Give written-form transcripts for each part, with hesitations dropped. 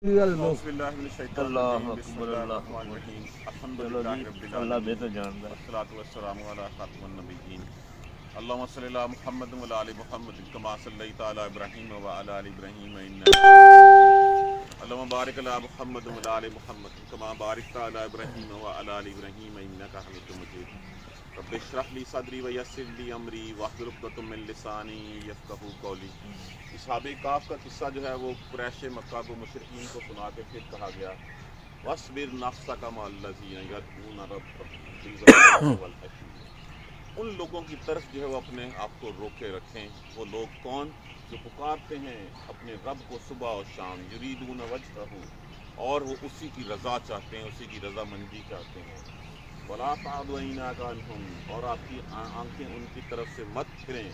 اللہ بہتر جانتا ہے۔ اللهم صل على محمد وعلى آل محمد كما صليت على ابراهيم وعلى آل ابراهيم اللهم بارك على محمد وعلى آل محمد كما باركت على ابراهيم وعلى آل ابراهيم انك حميد مجيد رب اشرح لي صدري ويسر لي امري واحلل عقدة من لساني يفقهوا قولي۔ اصحاب کاف کا قصہ جو ہے وہ قریش مکہ کو مشرکین کو سنا کے پھر کہا گیا واصبر نفسك مع الذين يدعون ربهم بالغداة والعشي، ان لوگوں کی طرف جو ہے وہ اپنے آپ کو روکے رکھیں۔ وہ لوگ کون؟ جو پکارتے ہیں اپنے رب کو صبح و شام، یریدون وجہہ، اور وہ اسی کی رضا چاہتے ہیں، اسی کی رضامندی چاہتے ہیں۔ ولا تعد عیناک عنہم، اور آپ کی آنکھیں ان کی طرف سے مت پھریں۔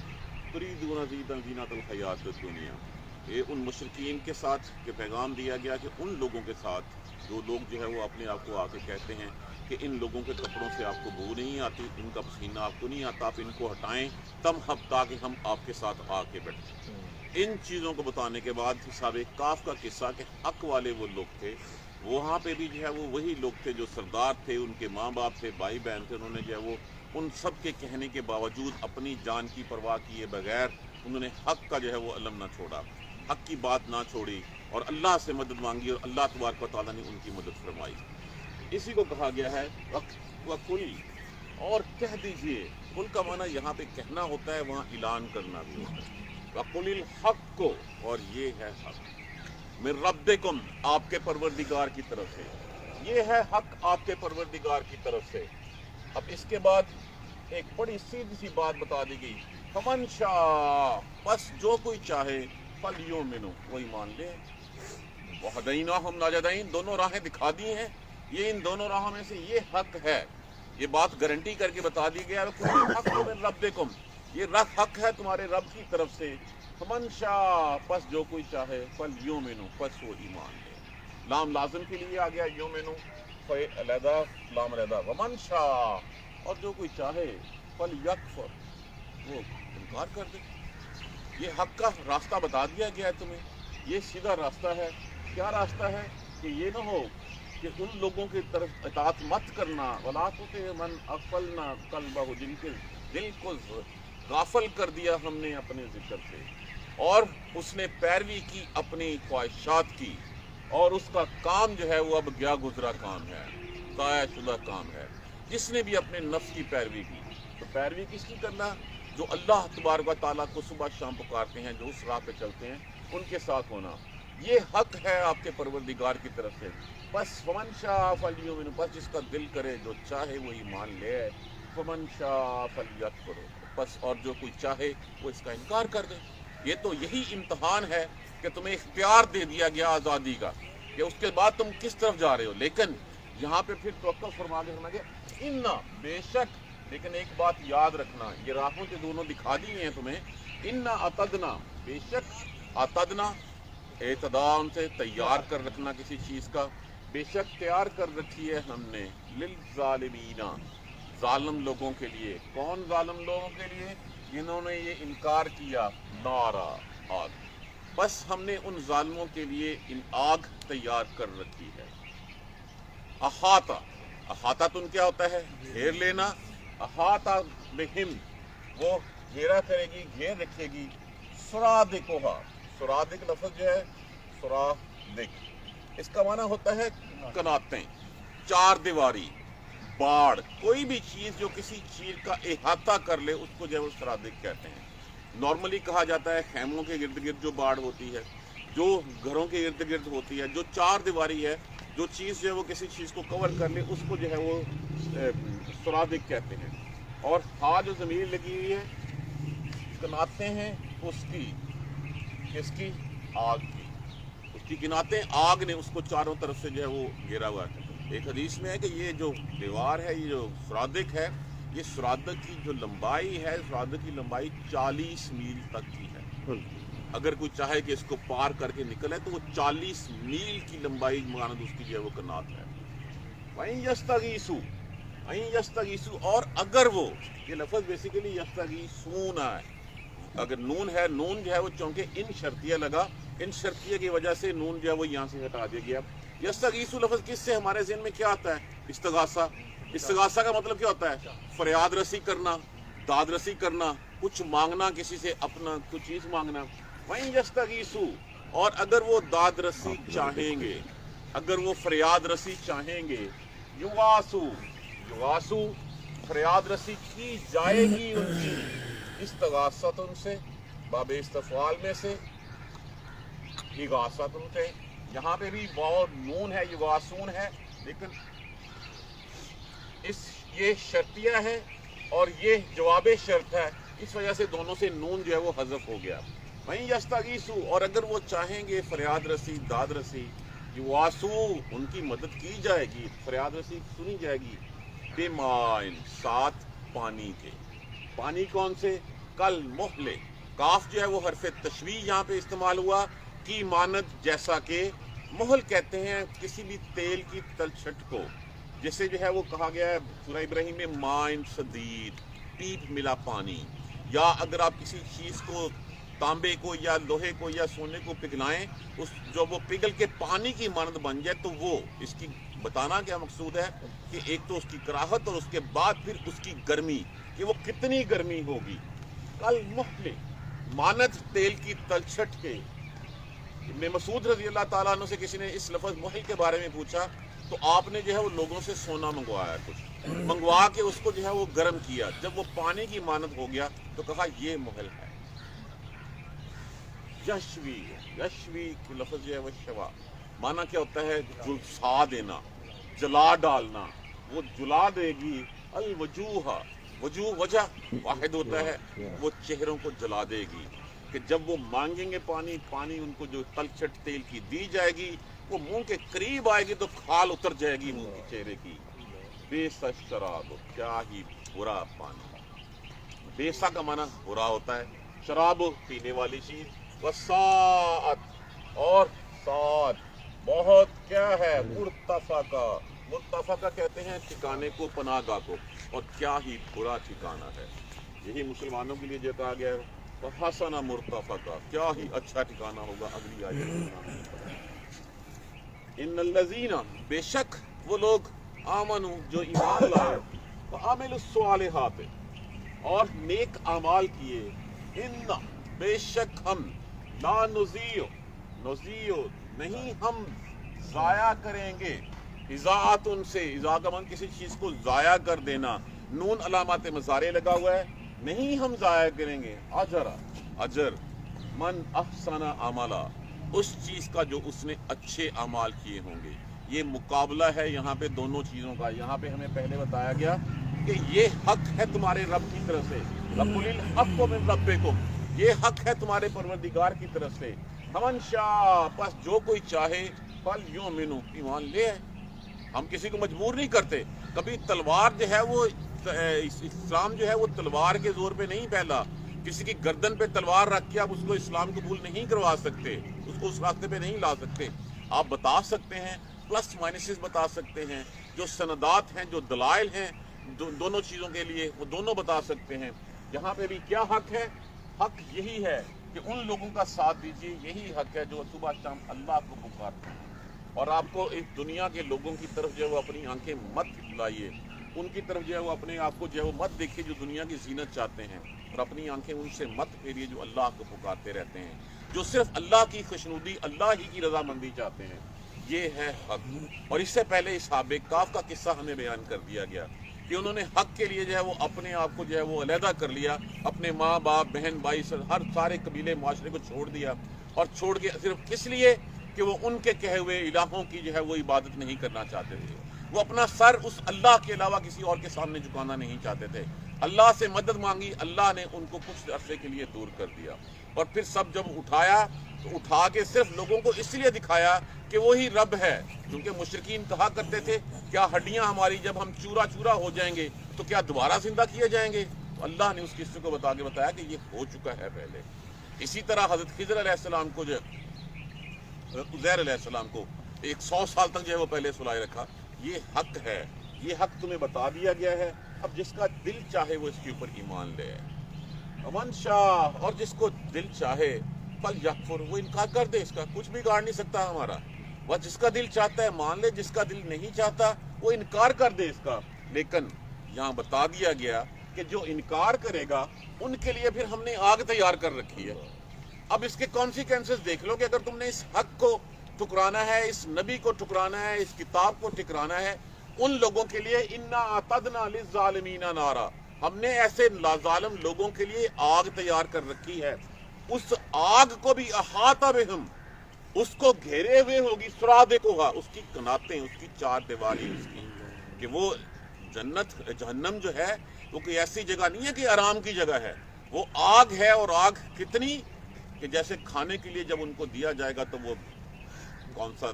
تریدون زینۃ الحیات الدنیا، یہ ان مشرکین کے ساتھ کہ پیغام دیا گیا کہ ان لوگوں کے ساتھ جو لوگ جو ہے وہ اپنے آپ کو آ کے کہتے ہیں کہ ان لوگوں کے کپڑوں سے آپ کو بو نہیں آتی، ان کا پسینہ آپ کو نہیں آتا، آپ ان کو ہٹائیں تم ہم تاکہ ہم آپ کے ساتھ آ کے بیٹھیں۔ ان چیزوں کو بتانے کے بعد اصحاب کاف کا قصہ کہ حق والے وہ لوگ تھے، وہاں پہ بھی جو ہے وہ وہی لوگ تھے جو سردار تھے، ان کے ماں باپ تھے، بھائی بہن تھے، انہوں نے جو ہے وہ ان سب کے کہنے کے باوجود اپنی جان کی پرواہ کیے بغیر انہوں نے حق کا جو ہے وہ علم نہ چھوڑا، حق کی بات نہ چھوڑی، اور اللہ سے مدد مانگی، اور اللہ تبارک و تعالیٰ نے ان کی مدد فرمائی۔ اسی کو کہا گیا ہے وَقُلْ، اور کہہ دیجئے۔ قل کا معنی یہاں پہ کہنا ہوتا ہے، وہاں اعلان کرنا بھی ہوتا ہے۔ وَقُلِ الْحَقُّ، اور یہ ہے حق، مِن رَبِّكُمْ، آپ کے پروردگار کی طرف سے، یہ ہے حق آپ کے پروردگار کی طرف سے۔ اب اس کے بعد ایک بڑی سیدھی سی بات بتا دی گئی، فَمَنْ شَاءَ، بس جو کوئی چاہے، فَلْيُؤْمِنْ، وہ ایمان لے۔ وَهَدَيْنَاهُمْ نَجْدَيْن، دونوں راہیں دکھا دی ہیں، یہ ان دونوں راہوں میں سے یہ حق ہے، یہ بات گارنٹی کر کے بتا دی گیا ہے، کل حق من ربکم، یہ حق ہے تمہارے رب کی طرف سے۔ فمن شاء، پس جو کوئی چاہے، فلیؤمن، پس وہ ایمان لے۔ لام لازم کے لیے آ گیا، یومن علیحدہ، لام علیحدہ، ومن شاء، اور جو کوئی چاہے، فلیکفر، وہ انکار کر دے۔ یہ حق کا راستہ بتا دیا گیا ہے تمہیں، یہ سیدھا راستہ ہے۔ کیا راستہ ہے؟ کہ یہ نہ ہو کہ ان لوگوں کی طرف اطاعت مت کرنا، وَلَا تُطِعْ مَنْ أَغْفَلْنَا قَلْبَهُ، جن کے دل کو غافل کر دیا ہم نے اپنے ذکر سے، اور اس نے پیروی کی اپنی خواہشات کی، اور اس کا کام جو ہے وہ اب گیا گزرا کام ہے، ضائع شدہ کام ہے۔ جس نے بھی اپنے نفس کی پیروی کی، تو پیروی کس کی کرنا؟ جو اللہ تبارک و تعالیٰ کو صبح شام پکارتے ہیں، جو اس راہ پہ چلتے ہیں، ان کے ساتھ ہونا، یہ حق ہے آپ کے پروردگار کی طرف سے۔ بس فمن شاء فلیؤمن، بس جس کا دل کرے، جو چاہے وہ ایمان لے۔ فمن شاء فلیکفر، بس اور جو کوئی چاہے وہ اس کا انکار کر دے۔ یہ تو یہی امتحان ہے کہ تمہیں اختیار دے دیا گیا آزادی کا، کہ اس کے بعد تم کس طرف جا رہے ہو۔ لیکن یہاں پہ پھر توقع فرما کے فرمایا گیا اِنَّا، بے شک، لیکن ایک بات یاد رکھنا، یہ راہوں کے دونوں دکھا دی ہیں تمہیں، اِنَّا اَعْتَدْنَا، بے شک، اعتدنا اعتداء سے تیار کر رکھنا کسی چیز کا، بے شک تیار کر رکھی ہے ہم نے، للظالمین، ظالم لوگوں کے لیے۔ کون ظالم لوگوں کے لیے؟ جنہوں نے یہ انکار کیا، نارا، آگ، بس ہم نے ان ظالموں کے لیے ان آگ تیار کر رکھی ہے۔ احاطہ، احاطہ تن کیا ہوتا ہے؟ گھیر لینا، احاطہ بہم، وہ گھیرا کرے گی، گھیر رکھے گی، سرادقها، سرادق لفظ جو ہے، سرادق، اس کا معنی ہوتا ہے کناتیں، چار دیواری، باڑ، کوئی بھی چیز جو کسی چیز کا احاطہ کر لے اس کو جو ہے وہ سرادق کہتے ہیں۔ نارملی کہا جاتا ہے خیموں کے ارد گرد جو باڑ ہوتی ہے، جو گھروں کے ارد گرد ہوتی ہے، جو چار دیواری ہے، جو چیز جو ہے وہ کسی چیز کو کور کر لے اس کو جو ہے وہ سرادق کہتے ہیں۔ اور ہاں جو ضمیر لگی ہوئی ہے، کناتیں ہیں اس کی، کس کی؟ آگ کی، اس کی کناتیں آگ نے اس کو چاروں طرف سے جو ہے وہ گھیرا ہوا ہے۔ ایک حدیث میں ہے کہ یہ جو دیوار ہے، یہ جو سرادق ہے، یہ سرادق کی جو لمبائی ہے، سرادق کی لمبائی 40 میل تک کی ہے۔ اگر کوئی چاہے کہ اس کو پار کر کے نکلے تو وہ 40 میل کی لمبائی مانند اس کی جو ہے وہ کنات ہے۔ وَإِن يَسْتَغِيثُوا، وَإِن يَسْتَغِيثُوا، اور اگر وہ، یہ لفظ بیسیکلی یستغیثون ہے، اگر نون ہے، نون جو ہے وہ چونکہ ان شرطیہ لگا ان شرطیہ کی وجہ سے نون جو ہے وہ یہاں سے ہٹا دیا گیا. یستغیثو لفظ کس سے ہمارے ذہن میں کیا آتا ہے؟ استغاثہ. استغاثہ کا مطلب کیا ہوتا ہے؟ فریاد رسی کرنا، داد رسی کرنا، کچھ مانگنا، کسی سے اپنا کچھ چیز مانگنا. وہیں یستغیثو، اور اگر وہ داد رسی چاہیں گے، اگر وہ فریاد رسی چاہیں گے، یغاثو، یغاثو فریاد رسی کی جائے گی ان کی، استغاثت ان سے، باب استفعال میں سے اغاثت ان سے. یہاں پہ بھی واو نون ہے، یغاثون ہے، لیکن یہ شرطیہ ہے اور یہ جواب شرط ہے، اس وجہ سے دونوں سے نون جو ہے وہ حذف ہو گیا. وہیں یستغیثو، اور اگر وہ چاہیں گے فریاد رسی، داد رسی، یغاثو ان کی مدد کی جائے گی، فریاد رسی سنی جائے گی، بمائن ساتھ پانی کے. پانی کون سے؟ کل محل. کاف جو ہے وہ حرف تشبیہ یہاں پہ استعمال ہوا، کی مانند جیسا کہ محل کہتے ہیں کسی بھی تیل کی تلچھٹ کو، جسے جو ہے وہ کہا گیا ہے سورہ ابراہیم میں مائن سدید، پیپ ملا پانی. یا اگر آپ کسی چیز کو، تانبے کو یا لوہے کو یا سونے کو پگھلائیں، اس جو وہ پگھل کے پانی کی مانند بن جائے، تو وہ اس کی بتانا کیا مقصود ہے کہ ایک تو اس کی کراہت اور اس کے بعد پھر اس کی گرمی، کہ وہ کتنی گرمی ہوگی. کل محل مانند تیل کی تلچھٹ کے. ابن مسعود رضی اللہ تعالیٰ عنہ سے کسی نے اس لفظ محل کے بارے میں پوچھا تو آپ نے جو ہے وہ لوگوں سے سونا منگوایا، کچھ منگوا کے اس کو جو ہے وہ گرم کیا. جب وہ پانی کی مانند ہو گیا تو کہا یہ محل ہے. یشوی، یشوی کی لفظ جو ہے وہ شوا، معنی کیا ہوتا ہے؟ جلسا دینا، جلا ڈالنا. وہ جلا دے گی. الوجوہ، وجوہ وجہ واحد ہوتا ہے، وہ چہروں کو جلا دے گی. کہ جب وہ مانگیں گے پانی، پانی ان کو جو تلچھٹ تیل کی دی جائے گی، وہ منہ کے قریب آئے گی تو کھال اتر جائے گی منہ کے چہرے کی. بیسا شراب، کیا ہی برا پانی. بیسا کا معنی برا ہوتا ہے، شراب پینے والی چیز. وساعت، اور ساتھ بہت کیا ہے؟ مرتفقہ. مرتفقہ کہتے ہیں ٹھکانے کو، پناہ گاہ کو، اور کیا ہی برا ٹھکانہ ہے. یہی مسلمانوں کے لیے جو کہا گیا ہے وحسن مرتفقہ، کیا ہی اچھا ٹھکانہ ہوگا. اگلی آیت، ان الذین، بے شک وہ لوگ، آمنو جو ایمان لائے، وعملوا الصالحات اور نیک اعمال کیے، ان بے شک ہم، لا نضیع، نضیع نہیں ہم ضائع کریں گے، اضاعت ان سے، اضاعت کا مطلب کسی چیز کو ضائع کر دینا. نون علامات مضارع لگا ہوا ہے، نہیں ہم ضائع کریں گے. اجر، اجر من احسن عملا، اس چیز کا جو اس نے اچھے اعمال کیے ہوں گے. یہ مقابلہ ہے یہاں پہ دونوں چیزوں کا. یہاں پہ ہمیں پہلے بتایا گیا کہ یہ حق ہے تمہارے رب کی طرف سے، وَقُلِ الْحَقُّ مِن رَبِّكُمْ، یہ حق ہے تمہارے پروردگار کی طرف سے. فَمَن شَاءَ، پس جو کوئی چاہے، فَلْيُؤْمِنْ، ایمان لے. ہم کسی کو مجبور نہیں کرتے. کبھی تلوار جو ہے وہ، اسلام جو ہے وہ تلوار کے زور پہ نہیں پھیلا. کسی کی گردن پہ تلوار رکھ کے آپ اس کو اسلام قبول نہیں کروا سکتے، اس کو اس راستے پہ نہیں لا سکتے. آپ بتا سکتے ہیں، پلس مائنسز بتا سکتے ہیں، جو سندات ہیں، جو دلائل ہیں دونوں چیزوں کے لیے، وہ دونوں بتا سکتے ہیں. یہاں پہ بھی کیا حق ہے؟ حق یہی ہے کہ ان لوگوں کا ساتھ دیجیے. یہی حق ہے جو صبح شام اللہ کو پکارتے ہیں. اور آپ کو اس دنیا کے لوگوں کی طرف جو ہے وہ اپنی آنکھیں مت لائیے، ان کی طرف جو ہے وہ اپنے آپ کو جو ہے وہ مت دیکھیے جو دنیا کی زینت چاہتے ہیں، اور اپنی آنکھیں ان سے مت پھیریے جو اللہ کو پکارتے رہتے ہیں، جو صرف اللہ کی خوشنودی، اللہ ہی کی رضامندی چاہتے ہیں. یہ ہے حق. اور اس سے پہلے اصحاب کہف کا قصہ ہمیں بیان کر دیا گیا کہ انہوں نے حق کے لیے جو ہے وہ اپنے آپ کو جو ہے وہ علیحدہ کر لیا، اپنے ماں باپ، بہن بھائی، ہر سارے قبیلے معاشرے کو چھوڑ دیا، اور چھوڑ کے صرف اس لیے کہ وہ ان کے کہے ہوئے الہوں کی جو ہے وہ عبادت نہیں کرنا چاہتے تھے. وہ اپنا سر اس اللہ کے علاوہ کسی اور کے سامنے جھکانا نہیں چاہتے تھے. اللہ سے مدد مانگی، اللہ نے ان کو کچھ عرصے کے لیے دور کر دیا. اور پھر سب جب اٹھایا تو اٹھا کے صرف لوگوں کو اس لیے دکھایا کہ وہی رب ہے. کیونکہ مشرکین کہا کرتے تھے کیا ہڈیاں ہماری جب ہم چورا چورا ہو جائیں گے تو کیا دوبارہ زندہ کیے جائیں گے؟ تو اللہ نے اس قصے کو بتایا کہ یہ ہو چکا ہے پہلے. اسی طرح حضرت خضر علیہ السلام کو، جو عزیر علیہ السلام کو 100 سال تک جو ہے وہ پہلے سلائے رکھا. یہ حق ہے، یہ حق تمہیں بتا دیا گیا ہے. اب جس کا دل چاہے وہ اس کے اوپر ایمان لے. امن شاہ، اور جس کو دل چاہے، फल यकफुर, वो इनकार कर दे, इसका कुछ भी बिगाड़ नहीं सकता हमारा। वह जिसका दिल चाहता है मान ले, जिसका दिल नहीं चाहता वो इनकार कर दे इसका। लेकिन यहाँ बता दिया गया कि जो इनकार करेगा उनके लिए फिर हमने आग तैयार कर रखी है। अब इसके कॉन्सिक्वेंसेस देख लो कि अगर तुमने इस हक को ठुकराना है, इस नबी को ठुकराना है, इस किताब को ठुकराना है, उन लोगों के लिए इन्ना अतदना लिज़्ज़ालिमीना नारा, हमने ऐसे लाज़ालिम लोगों के लिए आग तैयार कर रखी है। उस आग को भी अहाता बिहिम, उसको घेरे हुए होगी, सुरादिकुहा, उसकी कनातें, उसकी चार दीवारी उसकी, कि वो जन्नत जहन्नम जो है वो कोई ऐसी जगह नहीं है कि आराम की जगह है, वो आग है। और आग कितनी कि जैसे खाने के लिए जब उनको दिया जाएगा तो वो कौन सा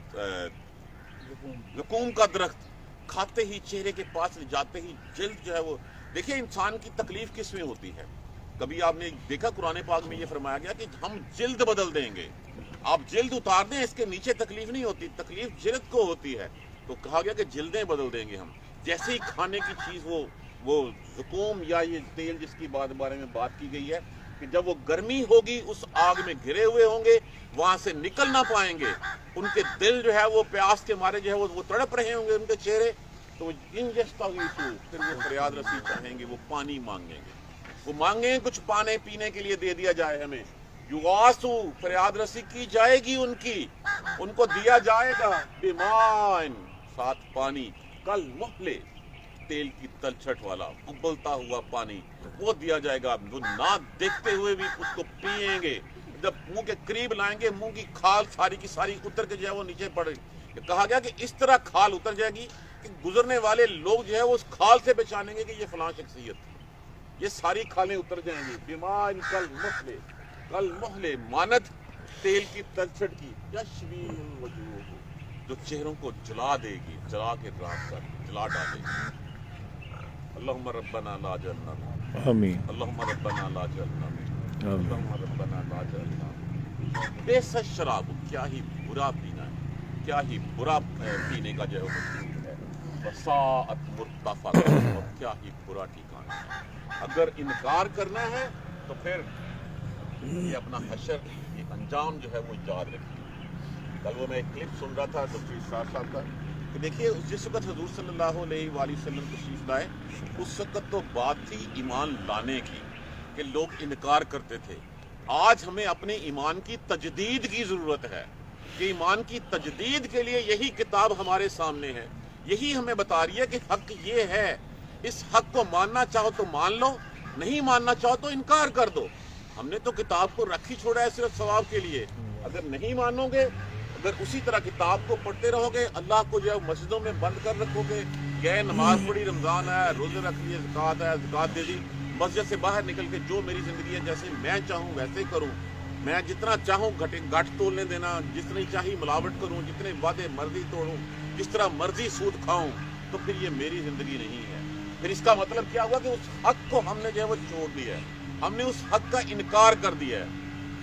ज़कूम का दरख्त खाते ही चेहरे के पास जाते ही जिल्द जो है वो, देखिए इंसान की तकलीफ किस में होती है। कभी आपने देखा कुरान पाक में ये फरमाया गया कि हम जिल्द बदल देंगे, आप जिल्द उतार दें, इसके नीचे तकलीफ नहीं होती, तकलीफ जिल्द को होती है। तो कहा गया कि जिल्दें बदल देंगे हम। जैसे ही खाने की चीज़ वो ज़ुकूम या ये तेल जिसकी बारे में बात की गई है कि जब वो गर्मी होगी उस आग में घिरे हुए होंगे, वहां से निकल ना पाएंगे, उनके दिल जो है वो प्यास के मारे जो है वो तड़प रहे होंगे उनके चेहरे, तो फिर वो फरियाद रसी चाहेंगे, वो पानी मांगेंगे, वो मांगेंगे कुछ पानी पीने के लिए दे दिया जाए हमें। युगासु, फरियाद रसी की जाएगी उनकी, उनको दिया जाएगा बिमान, साथ पानी, कल मुहले, तेल की तलछट वाला उबलता हुआ पानी, वो दिया जाएगा। वो ना देखते हुए भी उसको पिएंगे, जब मुंह के करीब लाएंगे मुंह की खाल सारी की सारी उतर के जो है वो नीचे पड़े। कहा गया कि इस तरह खाल उतर जाएगी कि गुजरने वाले लोग जो है वो उस खाल से पहचानेंगे कि ये फलां शख्सियत, ये सारी खालें उतर जाएंगी। बीमार कल मुहले मानद तेल की तलछट की, यशबील वजूह, जो चेहरों को जला देगी, जला के राख कर जला डालेगी। अल्लाहुम्मा रब्बना ला जलना, आमीन, अल्लाहुम्मा रब्बना ला जलना, अल्लाहुम्मा रब्बना ला जलना। बेसत शराब, क्या ही बुरा पीना है, क्या ही बुरा पीने का जो है वो मशरूब है। वसाअत मुर्तफक़, और क्या ही बुरा ठिकाना है। अगर इनकार करना है तो फिर ये अपना हशर, ये अंजाम जो है वो याद रखिए। कल वो मैं एक क्लिप सुन रहा था डॉक्टर इशरार साहब का कि देखिए जिस वक्त हुजूर सल्लल्लाहु अलैहि वसल्लम तशरीफ लाए उस वक्त तो बात थी ईमान लाने की कि लोग इनकार करते थे। आज हमें अपने ईमान की तजदीद की ज़रूरत है कि ईमान की तजदीद के लिए यही किताब हमारे सामने है, यही हमें बता रही है कि हक ये है, इस हक को मानना चाहो तो मान लो, नहीं मानना चाहो तो इनकार कर दो। हमने तो किताब को रख ही छोड़ा है सिर्फ सवाब के लिए। अगर नहीं मानोगे, अगर उसी तरह किताब को पढ़ते रहोगे, अल्लाह को जो है मस्जिदों में बंद कर रखोगे, गए नमाज पढ़ी, रमजान आया, रोजे रख लिए, ज़कात आया, ज़कात दे दी, मस्जिद से बाहर निकल के जो मेरी ज़िंदगी है जैसे मैं चाहूँ वैसे करूँ, मैं जितना चाहूँ गठ तोलने देना, जितनी चाहिए मिलावट करूँ, जितने वादे मर्जी तोड़ूँ, जिस तरह मर्जी सूद खाऊँ, तो फिर ये मेरी ज़िंदगी नहीं है। फिर इसका मतलब क्या हुआ कि उस हक को हमने जो है वो छोड़ दिया है, हमने उस हक का इनकार कर दिया है।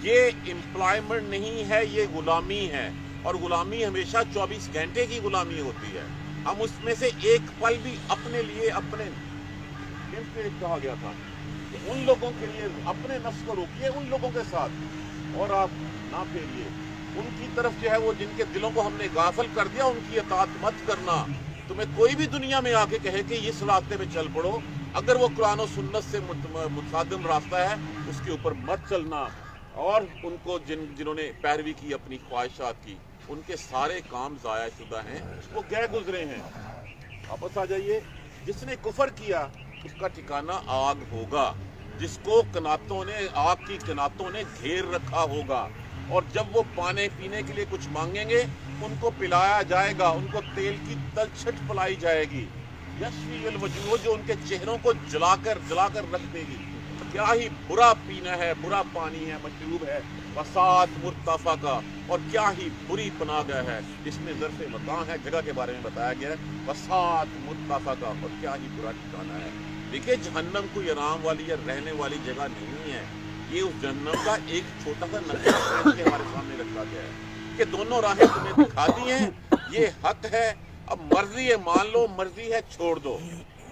ये एम्प्लॉयमेंट नहीं है, ये गुलामी है, और गुलामी हमेशा 24 घंटे की गुलामी होती है। हम उसमें से एक पल भी अपने लिए, अपने कहा गया था कि उन लोगों के लिए अपने नफ्स को रोकिए, उन लोगों के साथ और आप ना फेरिए उनकी तरफ जो है वो जिनके दिलों को हमने गाफिल कर दिया, उनकी अताअत मत करना। तुम्हें कोई भी दुनिया में आके कहे कि इस रास्ते में चल पड़ो, अगर वो कुरान और सुन्नत से मुतादिम रास्ता है उसके ऊपर मत चलना। और उनको जिन्होंने पैरवी की अपनी ख्वाहिशात की, उनके सारे काम ज़ाया शुदा हैं, वो गए गुजरे हैं। वापस आ जाइए। जिसने कुफर किया उसका ठिकाना आग होगा, जिसको कनातों ने, आग की कनातों ने घेर रखा होगा, और जब वो पानी पीने के लिए कुछ मांगेंगे उनको पिलाया जाएगा, उनको तेल की तलछट पिलाई जाएगी, यशवील वजूह, जो उनके चेहरों को जलाकर रख देगी। क्या ही बुरा पीना है, बुरा पानी है, मशरूब है। वसात मुर्तफा का, और क्या ही बुरी पनाह है। इसमें ज़र्फ़े मकान है, जगह के बारे में बताया गया है, वसात मुर्तफा का, और क्या ही बुरा ठिकाना है। देखिए जहन्नम कोई आराम वाली या रहने वाली जगह नहीं है, ये उस जहन्नम का एक छोटा सा नक्शा हमारे सामने रखा गया है कि दोनों राहें तुम्हें दिखा दी हैं, ये हक है, अब मर्जी है मान लो, मर्जी है छोड़ दो।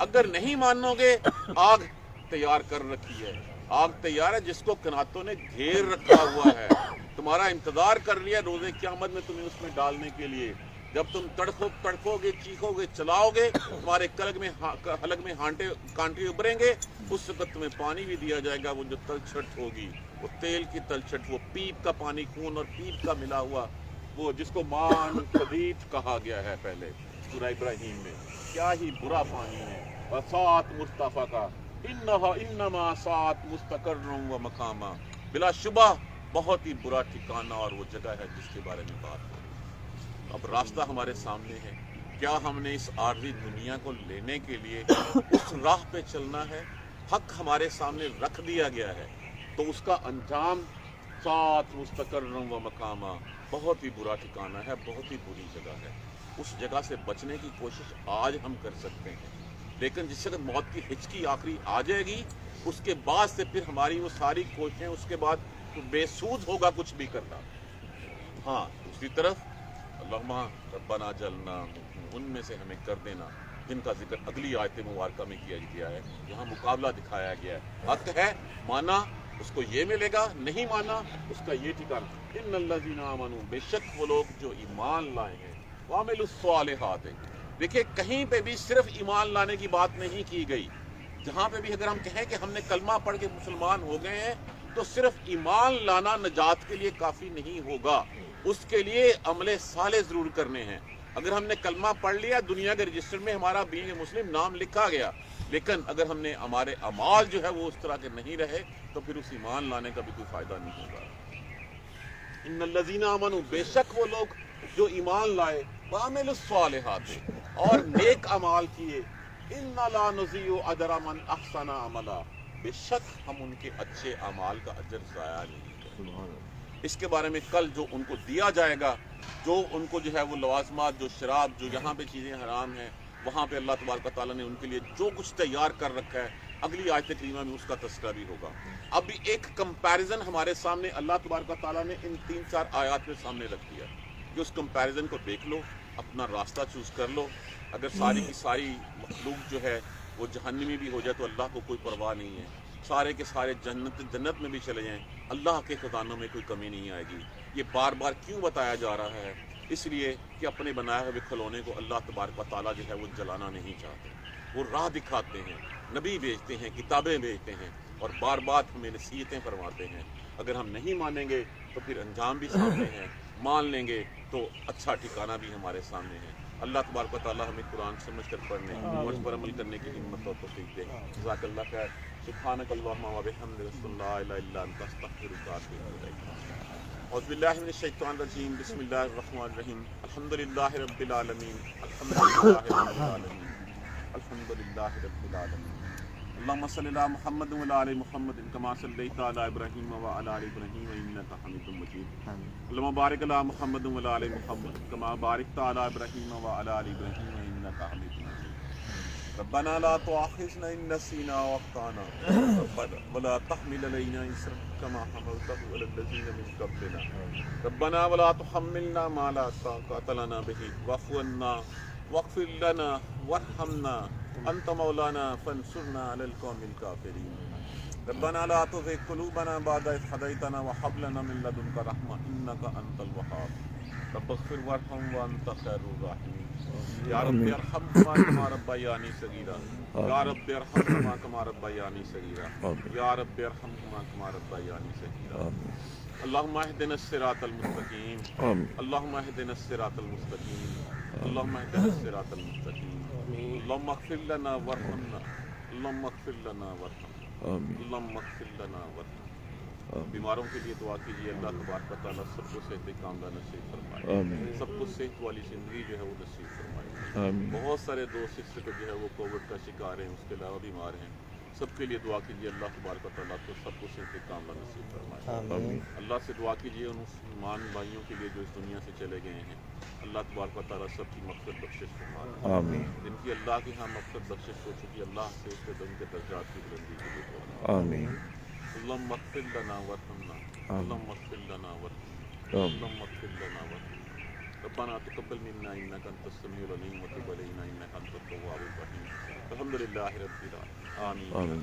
अगर नहीं मानोगे आग तैयार कर रखी है, आग तैयार है जिसको कनातों ने घेर रखा हुआ है, तुम्हारा इंतजार कर लिया रोज़े क़यामत में तुम्हें उसमें डालने के लिए। जब तुम तड़फोगे, चीखोगे, चलाओगे, तुम्हारे हलक में कांटे उभरेंगे, उस वक्त तुम्हें पानी भी दिया जाएगा, वो जो तलछट होगी, वो तेल की तलछट, वो पीप का पानी, खून और पीप का मिला हुआ, वो जिसको मान सदीद कहा गया है पहले सूरह इब्राहिम में। क्या ही बुरा पानी है। वसात मुस्तफ़ा का इन्नमा सात मुस्तकर्रुम व मकामा, बिलाशुबा बहुत ही बुरा ठिकाना और वो जगह है जिसके बारे में बात है। अब रास्ता हमारे सामने है, क्या हमने इस आर्जी दुनिया को लेने के लिए उस राह पे चलना है? हक हमारे सामने रख दिया गया है, तो उसका अंजाम सात मुस्तकर्रुम व मकामा, बहुत ही बुरा ठिकाना है, बहुत ही बुरी जगह है। उस जगह से बचने की कोशिश आज हम कर सकते हैं, लेकिन जिस वक्त मौत की हिचकी आखिरी आ जाएगी, उसके बाद से फिर हमारी वो सारी कोशिशें उसके बाद बेसूद होगा कुछ भी करना। हाँ, दूसरी तरफ अल्लाहुम्मा रब्बना जलना, उनमें से हमें कर देना जिनका जिक्र अगली आयत मुबारका में किया गया है। यहाँ मुकाबला दिखाया गया है। हक है माना उसको ये मिलेगा, नहीं माना उसका ये ठिकाना। इन्नल्लज़ीना आमनू, बेशक वो लोग जो ईमान लाए हैं, वामिलुस्सालिहात है। देखिए कहीं पे भी सिर्फ ईमान लाने की बात नहीं की गई। जहाँ पे भी अगर हम कहें कि हमने कलमा पढ़ के मुसलमान हो गए हैं, तो सिर्फ ईमान लाना नजात के लिए काफ़ी नहीं होगा, उसके लिए अमले साले ज़रूर करने हैं। अगर हमने कलमा पढ़ लिया, दुनिया के रजिस्टर में हमारा बीइंग मुस्लिम नाम लिखा गया, लेकिन अगर हमने हमारे अमाल जो है वो उस तरह के नहीं रहे, तो फिर उस ईमान लाने का भी कोई फ़ायदा नहीं होगा। इन्नल्लज़ीना आमनू, बेशक वो लोग जो ईमान लाए, वामिलुस्सालिहात, और नेक अमाल किए, इन्ना ला नुज़ीउ अजरा मन अहसना अमला, बेशक हम उनके अच्छे अमाल का अजर ज़ाया नहीं करेंगे। इसके बारे में कल जो उनको दिया जाएगा, जो उनको जो है वो लवाज़मात, जो शराब, जो यहाँ पे चीज़ें हराम हैं, वहाँ पे अल्लाह तबारक तआला ने उनके लिए जो कुछ तैयार कर रखा है, अगली आयत करीमा में उसका तज़किरा भी होगा। अभी एक कंपैरिजन हमारे सामने अल्लाह तबारक तआला ने इन 3-4 आयत में सामने रख दिया कि उस कंपैरिजन को देख लो, अपना रास्ता चूज़ कर लो। अगर सारी की सारी मखलूक जो है वो जहन्नमी भी हो जाए तो अल्लाह को कोई परवाह नहीं है, सारे के सारे जन्नत में भी चले जाएं, अल्लाह के खजानों में कोई कमी नहीं आएगी। ये बार बार क्यों बताया जा रहा है? इसलिए कि अपने बनाए हुए खिलौने को अल्लाह तबारक व तआला जो है वो जलाना नहीं चाहते। वो राह दिखाते हैं, नबी भेजते हैं, किताबें भेजते हैं, और बार बार हमें नसीहतें फरमाते हैं। अगर हम नहीं मानेंगे तो फिर अंजाम भी सामने है, मान लेंगे तो अच्छा ठिकाना भी हमारे सामने है। अल्लाह तबारक व तआला हमें कुरान समझ कर पढ़ने और उस पर अमल करने की हिम्मत और तौफीक दे। जज़ाकल्लाह खैर। सुब्हानकल्लाहुम्मा व बिहम्दिका ला इलाहा इल्ला अंता अस्तगफिरुका व अतूबु इलैक। औज़ु बिल्लाहि मिनश शैतानिर रजीम। बिस्मिल्लाहिर रहमानिर रहीम। अल्हम्दुलिल्लाहि रब्बिल आलमीन। अल्हम्दुलिल्लाहि रब्बिल आलमीन। अल्हम्दुलिल्लाहि रब्बिल आलमीन। अल्लाहुम्मा सल्लि अला मुहम्मद व अला आलि मुहम्मद कमा सल्लैता अला इब्राहीम व अला आलि इब्राहीम इन्नका हमीदुम मजीद। अल्लाहुम्मा बारिक अला मुहम्मद व अला आलि मुहम्मद कमा बारकता अला इब्राहीम व अला आलि इब्राहीम इन्नका हमीदुम मजीद। रब्बना ला तुआखिज़ना इन नसीना व अख़्ताना व ला तहमिल अलैना इसरन कमा हमलतहु अला लज़ीना मिन क़ब्लिना रब्बना व ला तुहम्मिलना मा ला ताक़त लना बिही वअफ़ु अन्ना वग़फ़िर लना वरहमना अंत मौलाना फंसुरना अलल क़ौमिल काफ़िरीन। रब्बना ला तुज़िग़ क़ुलूबना बअद इज़ हदैतना व हब लना मिन लदुनका रहमा इन्नका अंतल वहाब। रब्बिग़फ़िर वरहम व अंत खैरुर राहिमीन। या रब्बि अरहमहुमा कमा रब्बयानी सगीरा। या रब्बि अरहमहुमा कमा रब्बयानी सगीरा। या रब्बि अरहमहुमा कमा रब्बयानी सगीरा। अल्लाहुम्मा इहदिनस सिरातल मुस्तकीम। अल्लाहुम्मा इहदिनस सिरातल मुस्तकीम। अल्लाहुम्मा इहदिनस सिरातल मुस्तकीम। अल्लाहुम्मा इग़फ़िर लना वरहमना। अल्लाहुम्मा इग़फ़िर लना वरहमना। अल्लाहुम्मा इग़फ़िर लना वरहमना। बीमारों के लिए दुआ कीजिए, अल्लाह तबारक व तआला सबको सेहत कामयाब नसीब फरमाए, सबको सेहत वाली ज़िंदगी जो है वो नसीब फरमाए। बहुत सारे दोस्त इससे जो है वो कोविड का शिकार हैं, उसके अलावा बीमार हैं, सबके लिए दुआ कीजिए, अल्लाह तबारक व तआला को सबको सेहत कामयाब नसीब फरमाए। अल्लाह से दुआ कीजिए उन मुसलमान भाइयों के लिए जो इस दुनिया से चले गए हैं, अल्लाह तबारक व तआला सबकी मग़फ़िरत बख्शिश फरमाए। जिनकी अल्लाह की यहाँ मग़फ़िरत बख्शिश हो चुकी, अल्लाह से उसके उनके दर्जात की बुलंदी के लिए आमीन। अल्लाहुम्मा इग़फ़िर लना वरहमना। अल्लाहुम्मा इग़फ़िर लना वरहमना। अल्लाहुम्मा इग़फ़िर लना वरहमना। रब्बना तक़ब्बल मिन्ना इन्नका अंतस समीउल अलीम व तुब अलैना इन्नका अंतत तव्वाबुर रहीम। अल्हम्दुलिल्लाहि रब्बिल आलमीन। आमीन।